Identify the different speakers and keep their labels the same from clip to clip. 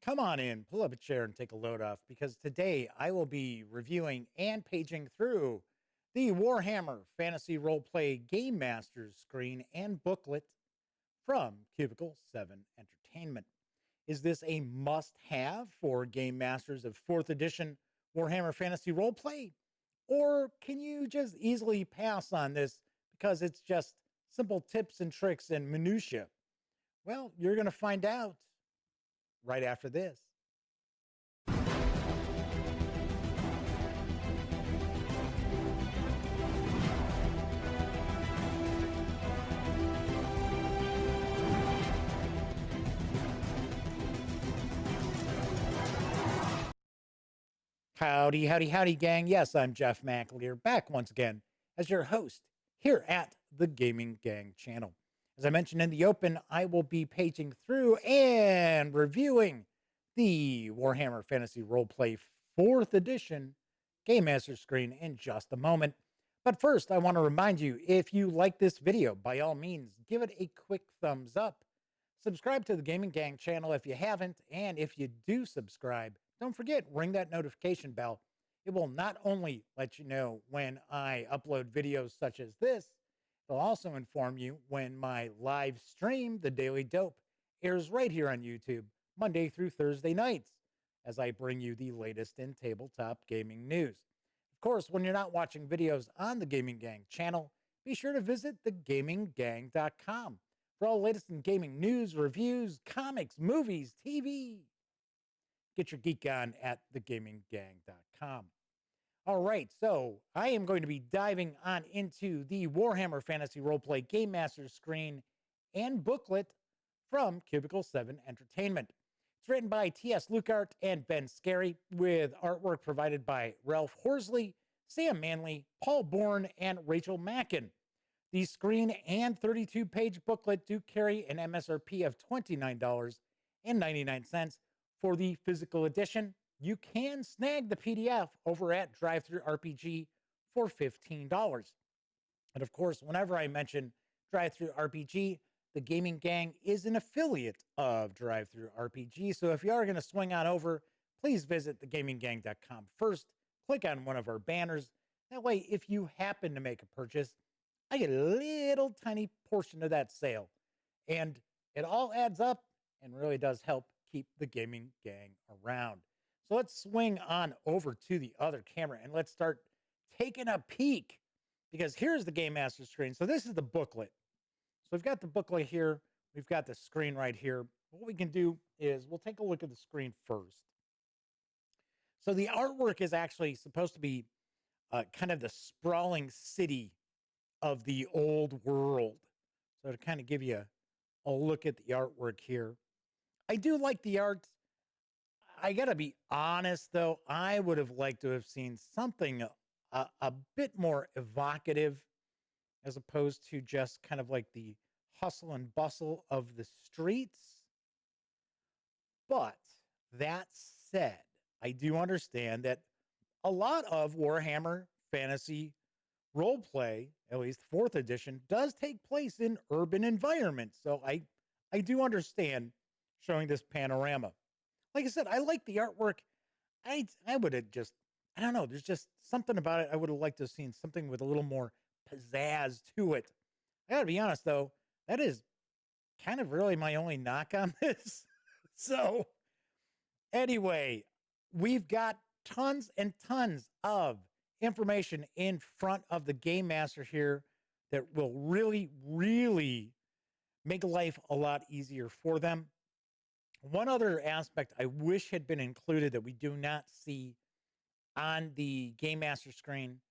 Speaker 1: Come on in, pull up a chair and take a load off because today I will be reviewing and paging through the Warhammer Fantasy Roleplay Gamemaster Screen and booklet from Cubicle 7 Entertainment. Is this a must have for game masters of 4th edition Warhammer Fantasy Roleplay? Or can you just easily pass on this because it's just simple tips and tricks and minutia? Well, you're going to find out right after this. Howdy, howdy, howdy, gang. Yes, I'm Jeff McAleer, back once again as your host here at the Gaming Gang channel. As I mentioned in the open, I will be paging through and reviewing the Warhammer Fantasy Roleplay 4th Edition Game Master Screen in just a moment. But first, I want to remind you, if you like this video, by all means, give it a quick thumbs up. Subscribe to the Gaming Gang channel if you haven't, and if you do subscribe, don't forget, ring that notification bell. It will not only let you know when I upload videos such as this, it'll also inform you when my live stream, The Daily Dope, airs right here on YouTube, Monday through Thursday nights, as I bring you the latest in tabletop gaming news. Of course, when you're not watching videos on the Gaming Gang channel, be sure to visit thegaminggang.com for all the latest in gaming news, reviews, comics, movies, TV. Get your geek on at thegaminggang.com. All right, so I am going to be diving on into the Warhammer Fantasy Roleplay Game Master Screen and booklet from Cubicle 7 Entertainment. It's written by T.S. Lukart and Ben Scarry, with artwork provided by Ralph Horsley, Sam Manley, Paul Bourne, and Rachel Mackin. The screen and 32-page booklet do carry an MSRP of $29.99 for the physical edition. You can snag the PDF over at DriveThruRPG for $15. And of course, whenever I mention DriveThruRPG, the Gaming Gang is an affiliate of DriveThruRPG. So if you are going to swing on over, please visit thegaminggang.com first. Click on one of our banners. That way, if you happen to make a purchase, I get a little tiny portion of that sale. And it all adds up and really does help keep the Gaming Gang around. So let's swing on over to the other camera and let's start taking a peek, because here's the Game Master Screen. So this is the booklet. So we've got the booklet here. We've got the screen right here. What we can do is we'll take a look at the screen first. So the artwork is actually supposed to be kind of the sprawling city of the old world. So to kind of give you a look at the artwork here, I do like the art. I got to be honest, though, I would have liked to have seen something a bit more evocative, as opposed to just kind of like the hustle and bustle of the streets. But that said, I do understand that a lot of Warhammer Fantasy Roleplay, at least 4th edition, does take place in urban environments. So I do understand showing this panorama. Like I said, I like the artwork. I would have just, I don't know, there's just something about it. I would have liked to have seen something with a little more pizzazz to it. I gotta be honest though, that is kind of really my only knock on this. So anyway, we've got tons and tons of information in front of the Game Master here that will really, really make life a lot easier for them. One other aspect I wish had been included that we do not see on the Game Master screen,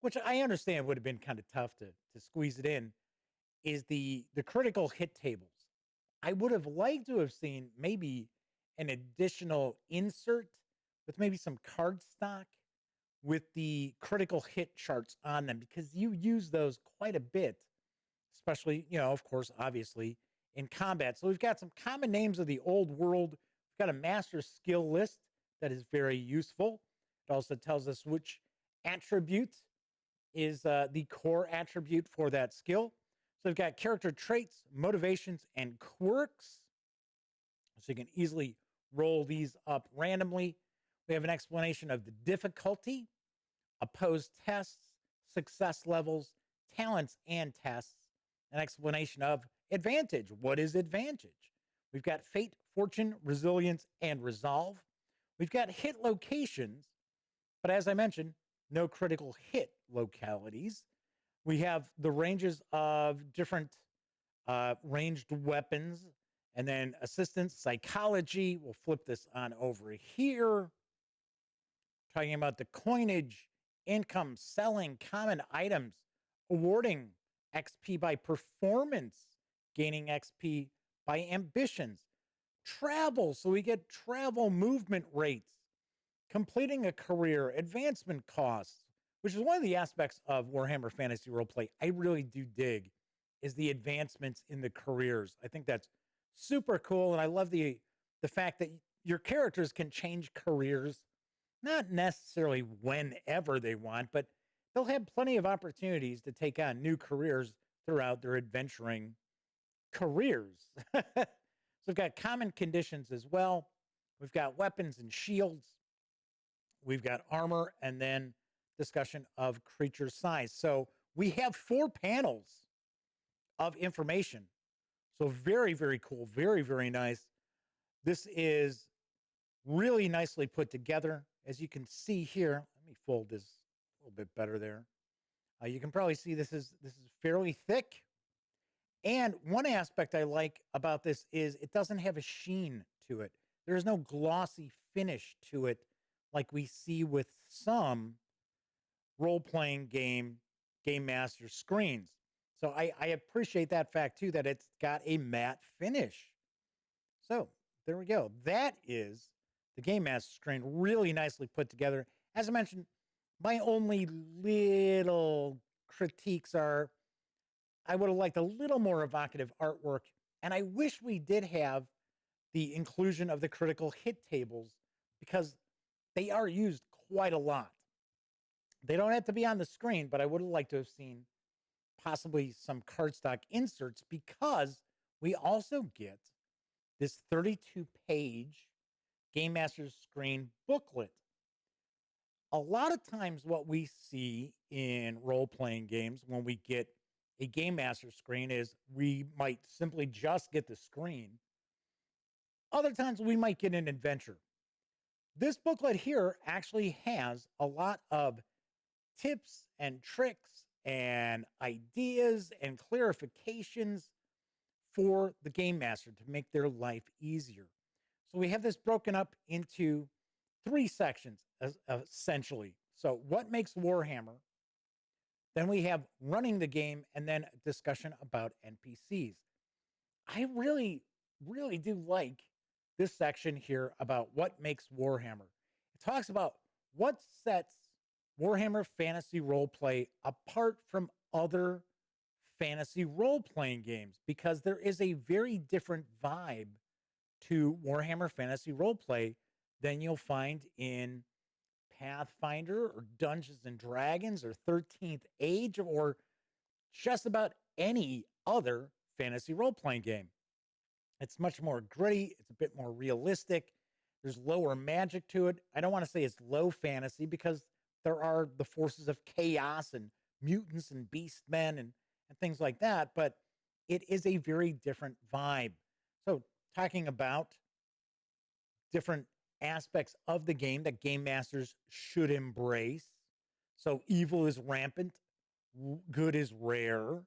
Speaker 1: which I understand would have been kind of tough to squeeze it in, is the critical hit tables. I would have liked to have seen maybe an additional insert with maybe some card stock with the critical hit charts on them, because you use those quite a bit, especially, of course, obviously, in combat. So we've got some common names of the old world. We've got a master skill list that is very useful. It also tells us which attribute is the core attribute for that skill. So we've got character traits, motivations, and quirks. So you can easily roll these up randomly. We have an explanation of the difficulty, opposed tests, success levels, talents and tests, an explanation of advantage. What is advantage? We've got fate, fortune, resilience, and resolve. We've got hit locations, but as I mentioned, no critical hit localities. We have the ranges of different ranged weapons, and then assistance, psychology. We'll flip this on over here. Talking about the coinage, income, selling, common items, awarding XP by performance, gaining XP by ambitions, travel. So we get travel movement rates, completing a career, advancement costs, which is one of the aspects of Warhammer Fantasy Roleplay I really do dig, is the advancements in the careers. I think that's super cool, and I love the fact that your characters can change careers, not necessarily whenever they want, but they'll have plenty of opportunities to take on new careers throughout their adventuring careers. So we've got common conditions as well. We've got weapons and shields. We've got armor, and then discussion of creature size. So we have 4 panels of information. So very, very cool. Very, very nice. This is really nicely put together. As you can see here, let me fold this a little bit better there. You can probably see this is fairly thick. And one aspect I like about this is it doesn't have a sheen to it. There's no glossy finish to it like we see with some role-playing Gamemaster screens. So I appreciate that fact too, that it's got a matte finish. So there we go. That is the Gamemaster screen, really nicely put together. As I mentioned, my only little critiques are I would have liked a little more evocative artwork, and I wish we did have the inclusion of the critical hit tables because they are used quite a lot. They don't have to be on the screen, but I would have liked to have seen possibly some cardstock inserts because we also get this 32-page Gamemaster Screen booklet. A lot of times what we see in role-playing games when we get a Gamemaster Screen is we might simply just get the screen. Other times we might get an adventure. This booklet here actually has a lot of tips and tricks and ideas and clarifications for the Game Master to make their life easier. So we have this broken up into 3 sections, essentially. So what makes Warhammer? Then we have running the game, and then a discussion about NPCs. I really, really do like this section here about what makes Warhammer. It talks about what sets Warhammer Fantasy Roleplay apart from other fantasy role-playing games, because there is a very different vibe to Warhammer Fantasy Roleplay than you'll find in Pathfinder or Dungeons and Dragons or 13th Age or just about any other fantasy role-playing game. It's much more gritty. It's a bit more realistic. There's lower magic to it. I don't want to say it's low fantasy because there are the forces of chaos and mutants and beastmen and things like that, but it is a very different vibe. So talking about different aspects of the game that game masters should embrace. So evil is rampant, good is rare,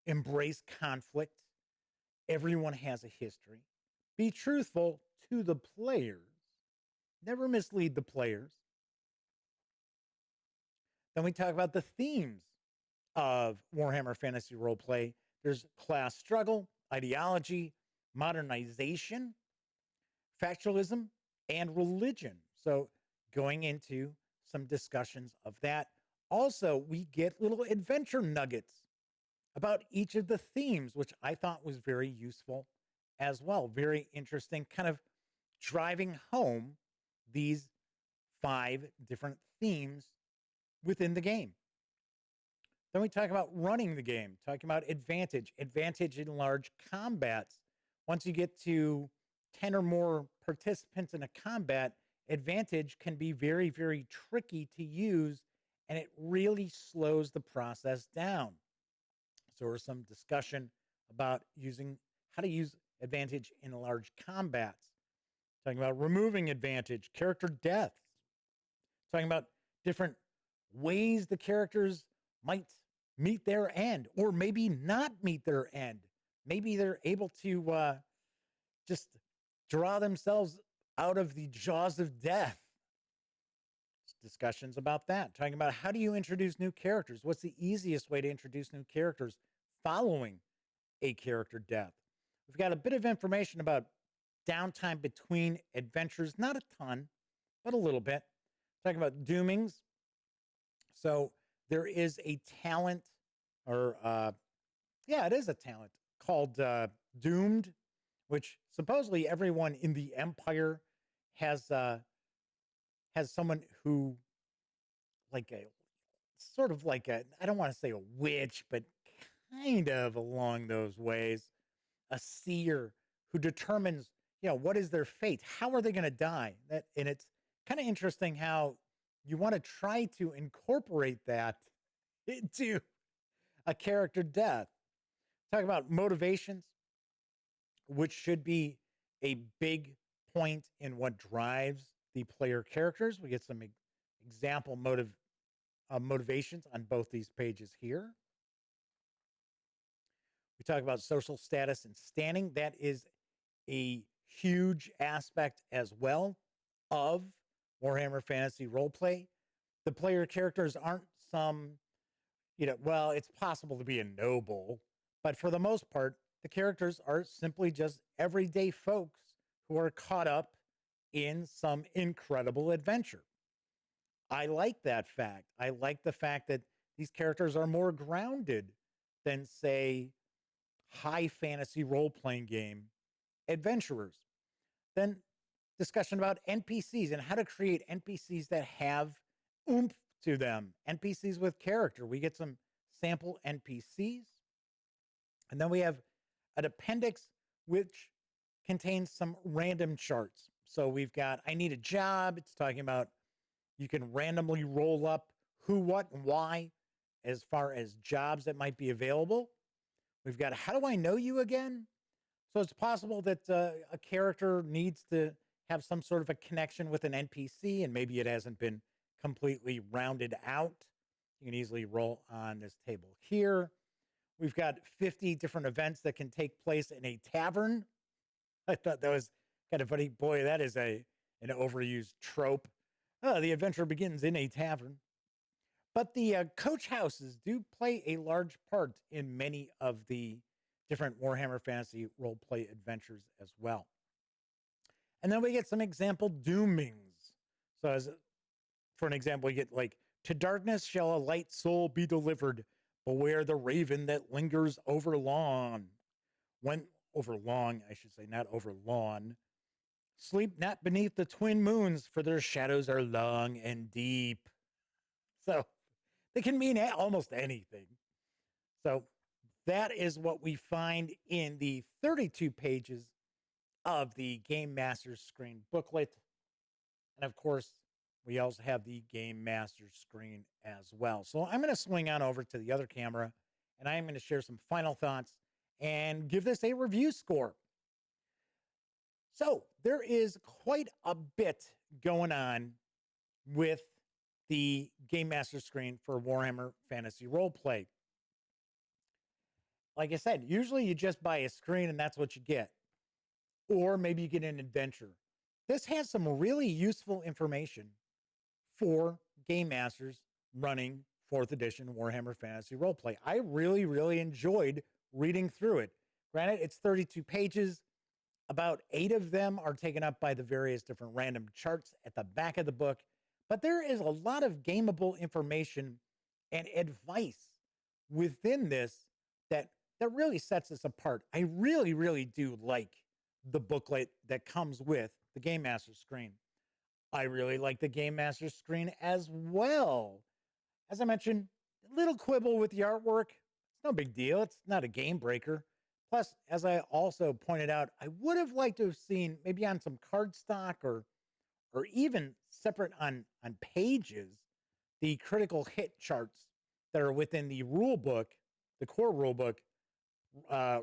Speaker 1: embrace conflict. Everyone has a history. Be truthful to the players. Never mislead the players. Then we talk about the themes of Warhammer Fantasy Roleplay. There's class struggle, ideology, modernization, factionalism, and religion. So going into some discussions of that. Also, we get little adventure nuggets about each of the themes, which I thought was very useful as well. Very interesting, kind of driving home these 5 different themes within the game. Then we talk about running the game, talking about advantage in large combats. Once you get to 10 or more participants in a combat, advantage can be very, very tricky to use, and it really slows the process down. So there's some discussion about using how to use advantage in large combats, talking about removing advantage, character deaths, talking about different ways the characters might meet their end or maybe not meet their end. Maybe they're able to just draw themselves out of the jaws of death. Discussions about that, talking about how do you introduce new characters? What's the easiest way to introduce new characters following a character death? We've got a bit of information about downtime between adventures, not a ton, but a little bit. Talking about doomings. So there is a talent, or yeah, it is a talent called Doomed, which supposedly everyone in the Empire has someone who, like a sort of like a, I don't want to say a witch, but kind of along those ways, a seer who determines, what is their fate? How are they going to die? And it's kind of interesting how you want to try to incorporate that into a character death. Talk about motivations, which should be a big point in what drives the player characters. We get some example motivations on both these pages here. We talk about social status and standing. That is a huge aspect as well of Warhammer Fantasy Roleplay. The player characters aren't some, well, it's possible to be a noble, but for the most part, the characters are simply just everyday folks who are caught up in some incredible adventure. I like that fact. I like the fact that these characters are more grounded than, say, high fantasy role-playing game adventurers. Then discussion about NPCs and how to create NPCs that have oomph to them, NPCs with character. We get some sample NPCs. And then we have an appendix which contains some random charts. So we've got, I need a job. It's talking about you can randomly roll up who, what, and why as far as jobs that might be available. We've got, how do I know you again? So it's possible that a character needs to have some sort of a connection with an NPC, and maybe it hasn't been completely rounded out. You can easily roll on this table here. We've got 50 different events that can take place in a tavern. I thought that was kind of funny. Boy, that is an overused trope. The adventure begins in a tavern. But the coach houses do play a large part in many of the different Warhammer Fantasy Roleplay adventures as well. And then we get some example doomings. So for an example, we get like, to darkness shall a light soul be delivered. Beware the raven that lingers over lawn. Over long, I should say, not over lawn. Sleep not beneath the twin moons, for their shadows are long and deep. So they can mean almost anything. So that is what we find in the 32 pages of the Gamemaster Screen booklet. And of course, we also have the Gamemaster Screen as well. So I'm going to swing on over to the other camera, and I'm going to share some final thoughts and give this a review score. So there is quite a bit going on with the Gamemaster Screen for Warhammer Fantasy Roleplay. Like I said, usually you just buy a screen and that's what you get. Or maybe you get an adventure. This has some really useful information for game masters running 4th edition Warhammer Fantasy Roleplay. I really, really enjoyed reading through it. Granted, it's 32 pages. About 8 of them are taken up by the various different random charts at the back of the book. But there is a lot of gameable information and advice within this that really sets us apart. I really, really do like the booklet that comes with the Gamemaster Screen. I really like the Gamemaster Screen as well. As I mentioned, a little quibble with the artwork. It's no big deal. It's not a game breaker. Plus, as I also pointed out, I would have liked to have seen maybe on some cardstock or even separate on pages the critical hit charts that are within the rule book, the core rule book,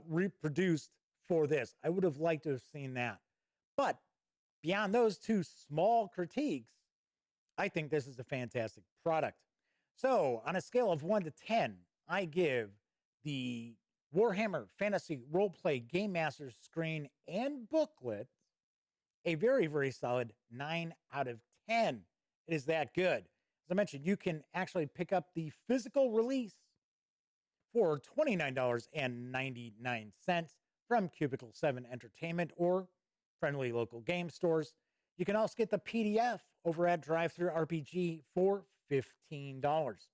Speaker 1: reproduced for this. I would have liked to have seen that. But beyond those two small critiques, I think this is a fantastic product. So, on a scale of 1 to 10, I give the Warhammer Fantasy Roleplay Gamemaster Screen and booklet a very, very solid 9 out of 10. It is that good. As I mentioned, you can actually pick up the physical release for $29.99 from Cubicle 7 Entertainment or friendly local game stores. You can also get the PDF over at Drive-Thru RPG for $15.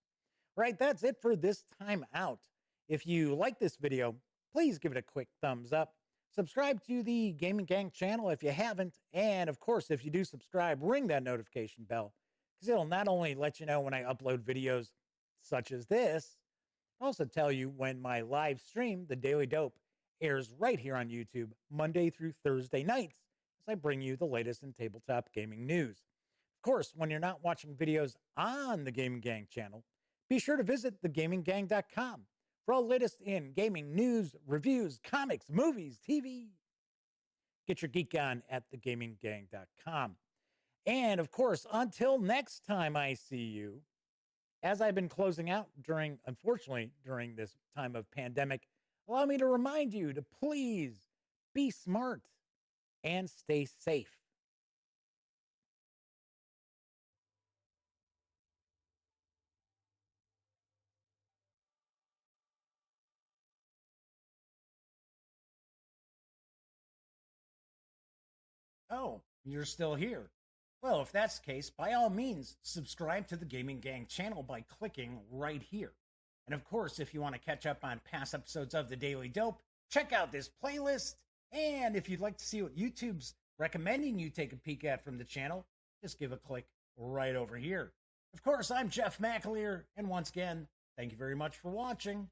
Speaker 1: Right, that's it for this time out. If you like this video, please give it a quick thumbs up. Subscribe to the Gaming Gang channel if you haven't. And of course, if you do subscribe, ring that notification bell because it'll not only let you know when I upload videos such as this, also tell you when my live stream, The Daily Dope, airs right here on YouTube Monday through Thursday nights as I bring you the latest in tabletop gaming news. Of course, when you're not watching videos on the Gaming Gang channel, be sure to visit thegaminggang.com for all latest in gaming news, reviews, comics, movies, TV. Get your geek on at thegaminggang.com. And of course, until next time I see you, as I've been closing out unfortunately, during this time of pandemic, allow me to remind you to please be smart and stay safe. Oh, you're still here. Well, if that's the case, by all means, subscribe to the Gaming Gang channel by clicking right here. And of course, if you want to catch up on past episodes of The Daily Dope, check out this playlist. And if you'd like to see what YouTube's recommending you take a peek at from the channel, just give a click right over here. Of course, I'm Jeff McAleer, and once again, thank you very much for watching.